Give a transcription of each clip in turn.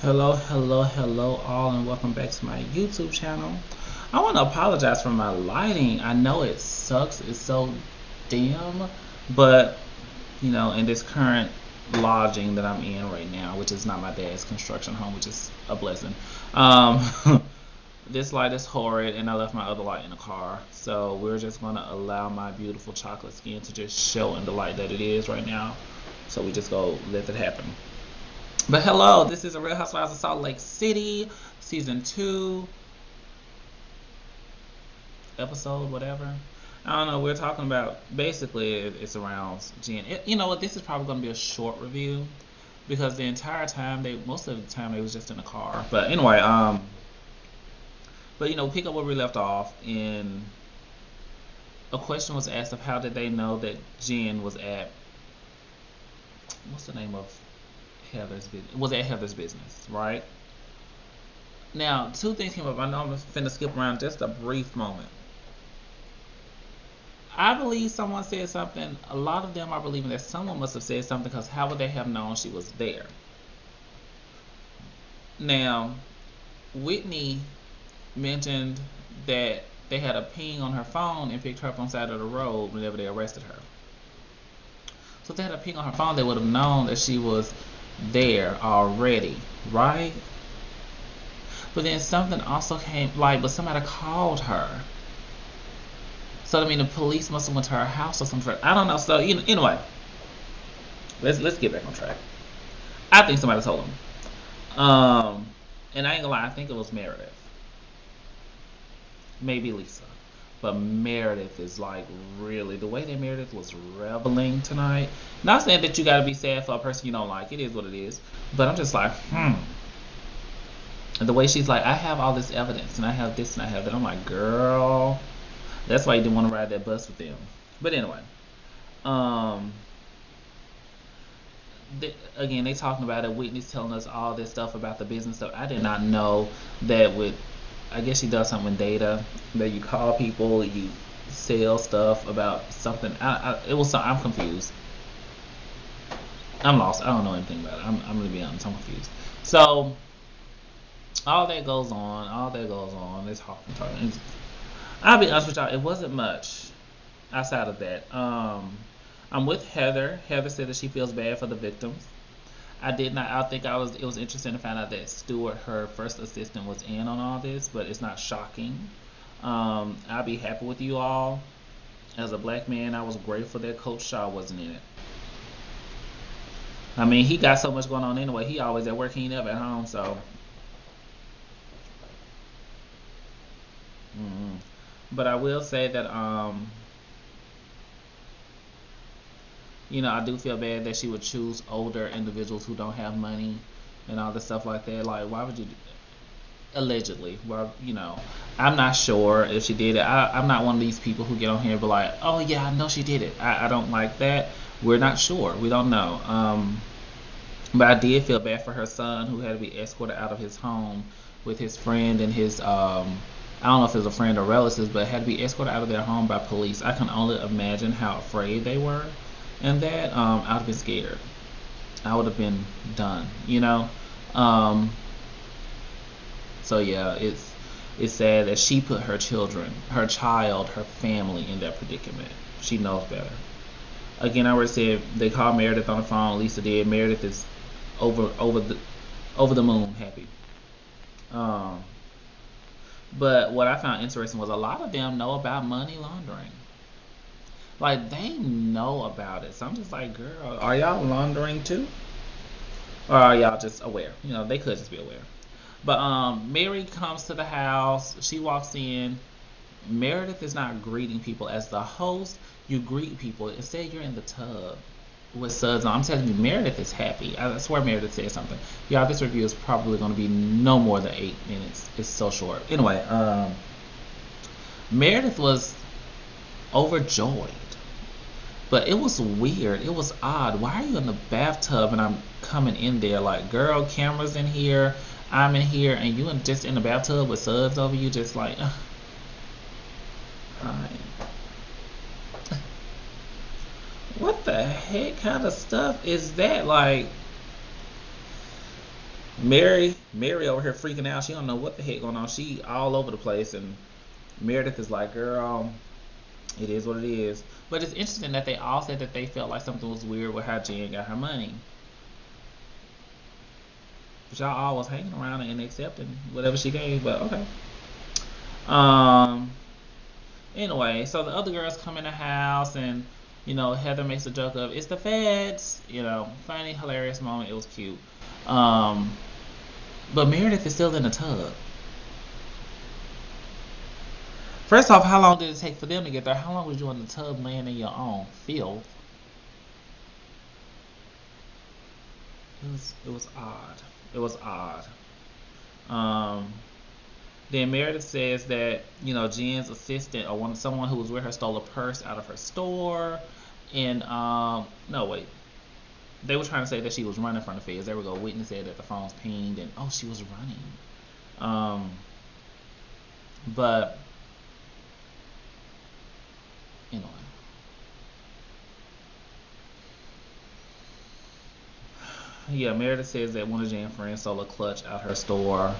Hello all, and welcome back to my YouTube channel. I want to apologize for my lighting. I know it sucks, it's so dim, but in this current lodging that I'm in right now, which is not my dad's construction home, which is a blessing. Um, this light is horrid, and I left my other light in the car, so we're just going to allow my beautiful chocolate skin to just show in the light that it is right now. So we just go let that happen. But hello, this is a Real Housewives of Salt Lake City, season 2, episode whatever. I don't know. We're talking about basically it's around Jen. You know what? This is probably going to be a short review because the entire time most of the time they was just in the car. But anyway, pick up where we left off, and a question was asked of how did they know that Jen was at what's the name of Heather's business? Was at Heather's business, right? Now, two things came up. I know I'm finna skip around just a brief moment. I believe someone said something. A lot of them are believing that someone must have said something because how would they have known she was there? Now, Whitney mentioned that they had a ping on her phone and picked her up on the side of the road whenever they arrested her. So if they had a ping on her phone, they would have known that she was there already, right? But then something also came, but somebody called her. So I mean, the police must have went to her house or something. I don't know. So anyway, let's get back on track. I think somebody told him. And I ain't gonna lie, I think it was Meredith, maybe Lisa, but Meredith is like really the way that Meredith was reveling tonight. Not saying that you gotta be sad for a person you don't like. It is what it is. But I'm just like, And the way she's like, I have all this evidence, and I have this, and I have that. I'm like, girl, that's why you didn't want to ride that bus with them. But anyway, um, again, they talking about it. Whitney's telling us all this stuff about the business stuff. I did not know that with, I guess she does something with data, that you call people, you sell stuff about something. I'm confused. I'm lost. I don't know anything about it. I'm gonna be honest. I'm confused. So all that goes on. All that goes on. It's talking. I'll be honest with y'all. It wasn't much outside of that. I'm with Heather. Heather said that she feels bad for the victims. I did not. I think I was. It was interesting to find out that Stewart, her first assistant, was in on all this, but it's not shocking. I'll be happy with you all. As a black man, I was grateful that Coach Shaw wasn't in it. I mean, he got so much going on anyway. He always at work. He never at home. So, mm. But I will say that I do feel bad that she would choose older individuals who don't have money and all this stuff like that. Like, why would you? Allegedly, well, I'm not sure if she did it. I'm not one of these people who get on here and be like, oh yeah, I know she did it. I don't like that. We're not sure. We don't know. But I did feel bad for her son who had to be escorted out of his home with his friend and his I don't know if it was a friend or relatives, but had to be escorted out of their home by police. I can only imagine how afraid they were, and that I'd have been scared. I would have been done. Um, so yeah, it's sad that she put her children, her child, her family in that predicament. She knows better. Again, I already said they called Meredith on the phone. Lisa did. Meredith is over the moon happy. Um, but what I found interesting was a lot of them know about money laundering. Like they know about it. So I'm just like, girl, are y'all laundering too? Or are y'all just aware? They could just be aware. But Mary comes to the house. She walks in. Meredith is not greeting people as the host. You greet people. Instead, you're in the tub with suds on. I'm telling you, Meredith is happy. I swear Meredith said something. Y'all, this review is probably going to be no more than 8 minutes. It's so short. Anyway, Meredith was overjoyed. But it was weird. It was odd. Why are you in the bathtub and I'm coming in there? Like, girl, cameras in here. I'm in here, and you just in the bathtub with suds over you, just like, hi. What the heck kind of stuff is that? Like, Mary over here freaking out. She don't know what the heck going on. She all over the place, and Meredith is like, girl, it is what it is. But it's interesting that they all said that they felt like something was weird with how Jen got her money. But y'all all was hanging around and accepting whatever she gave. But okay. Um. Anyway, so the other girls come in the house, and Heather makes a joke of it's the feds. Funny, hilarious moment. It was cute. Um. But Meredith is still in the tub. First off, how long did it take for them to get there? How long was you in the tub laying in your own filth? It was odd. It was odd. Um, then Meredith says that Jen's assistant or someone who was with her stole a purse out of her store, and no wait, they were trying to say that she was running from the feds. There we go. Witness said that the phone's pinged, and she was running. But anyway. Yeah, Meredith says that one of Jan's friends stole a clutch out her store.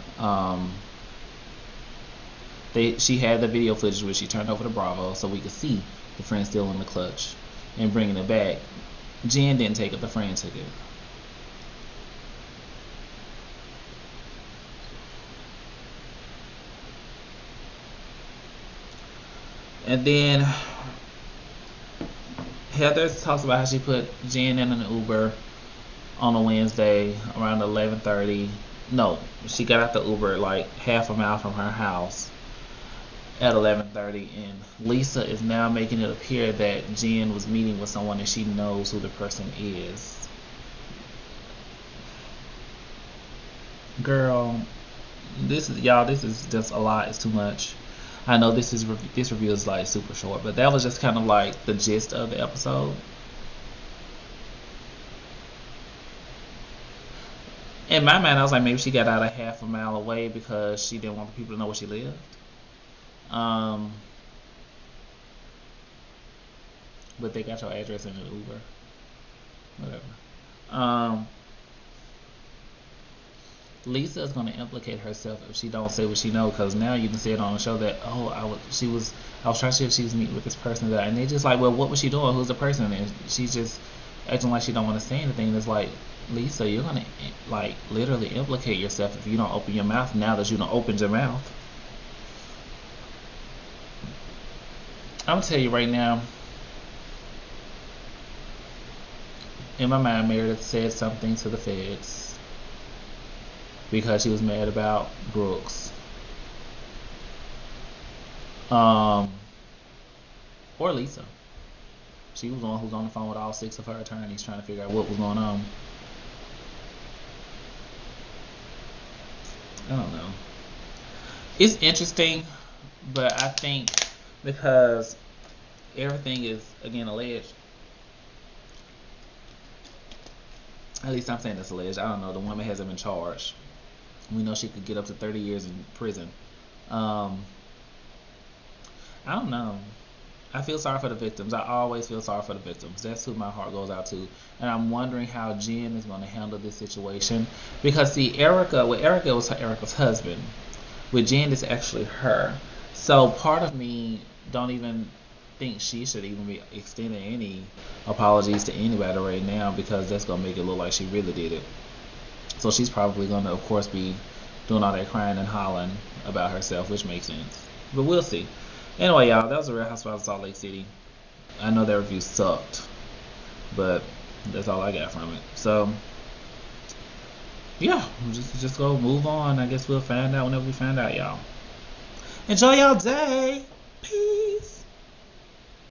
She had the video footage which she turned over to Bravo so we could see the friend stealing the clutch and bringing it back. Jen didn't take it, the friend took it. And then Heather talks about how she put Jen in an Uber on a Wednesday around 11:30. No, she got out the Uber like half a mile from her house at 11:30, and Lisa is now making it appear that Jen was meeting with someone and she knows who the person is. Girl, this is just a lot. It's too much. I know this review is like super short, but that was just kind of like the gist of the episode. In my mind, I was like, maybe she got out a half a mile away because she didn't want the people to know where she lived. Um, but they got your address in an Uber, whatever. Um, Lisa is going to implicate herself if she don't say what she know, because now you can see it on the show that I was trying to see if she was meeting with this person that, and they just like, well, what was she doing? Who's the person? And she's just acting like she don't want to say anything. And it's like, Lisa, you're gonna like literally implicate yourself if you don't open your mouth now that you don't open your mouth. I'm gonna tell you right now. In my mind, Meredith said something to the feds because she was mad about Brooks. Or Lisa. She was the one who was on the phone with all 6 of her attorneys trying to figure out what was going on. I don't know. It's interesting, but I think because everything is again alleged. At least I'm saying it's alleged. I don't know. The woman hasn't been charged. We know she could get up to 30 years in prison. I don't know. I feel sorry for the victims. I always feel sorry for the victims. That's who my heart goes out to. And I'm wondering how Jen is going to handle this situation. Because see, Erica was Erica's husband. With Jen, it's actually her. So part of me don't even think she should even be extending any apologies to anybody right now, because that's going to make it look like she really did it. So she's probably going to, of course, be doing all that crying and hollering about herself, which makes sense. But we'll see. Anyway, y'all, that was the Real Housewives of Salt Lake City. I know that review sucked, but that's all I got from it. So, yeah, just go move on. I guess we'll find out whenever we find out, y'all. Enjoy y'all day. Peace.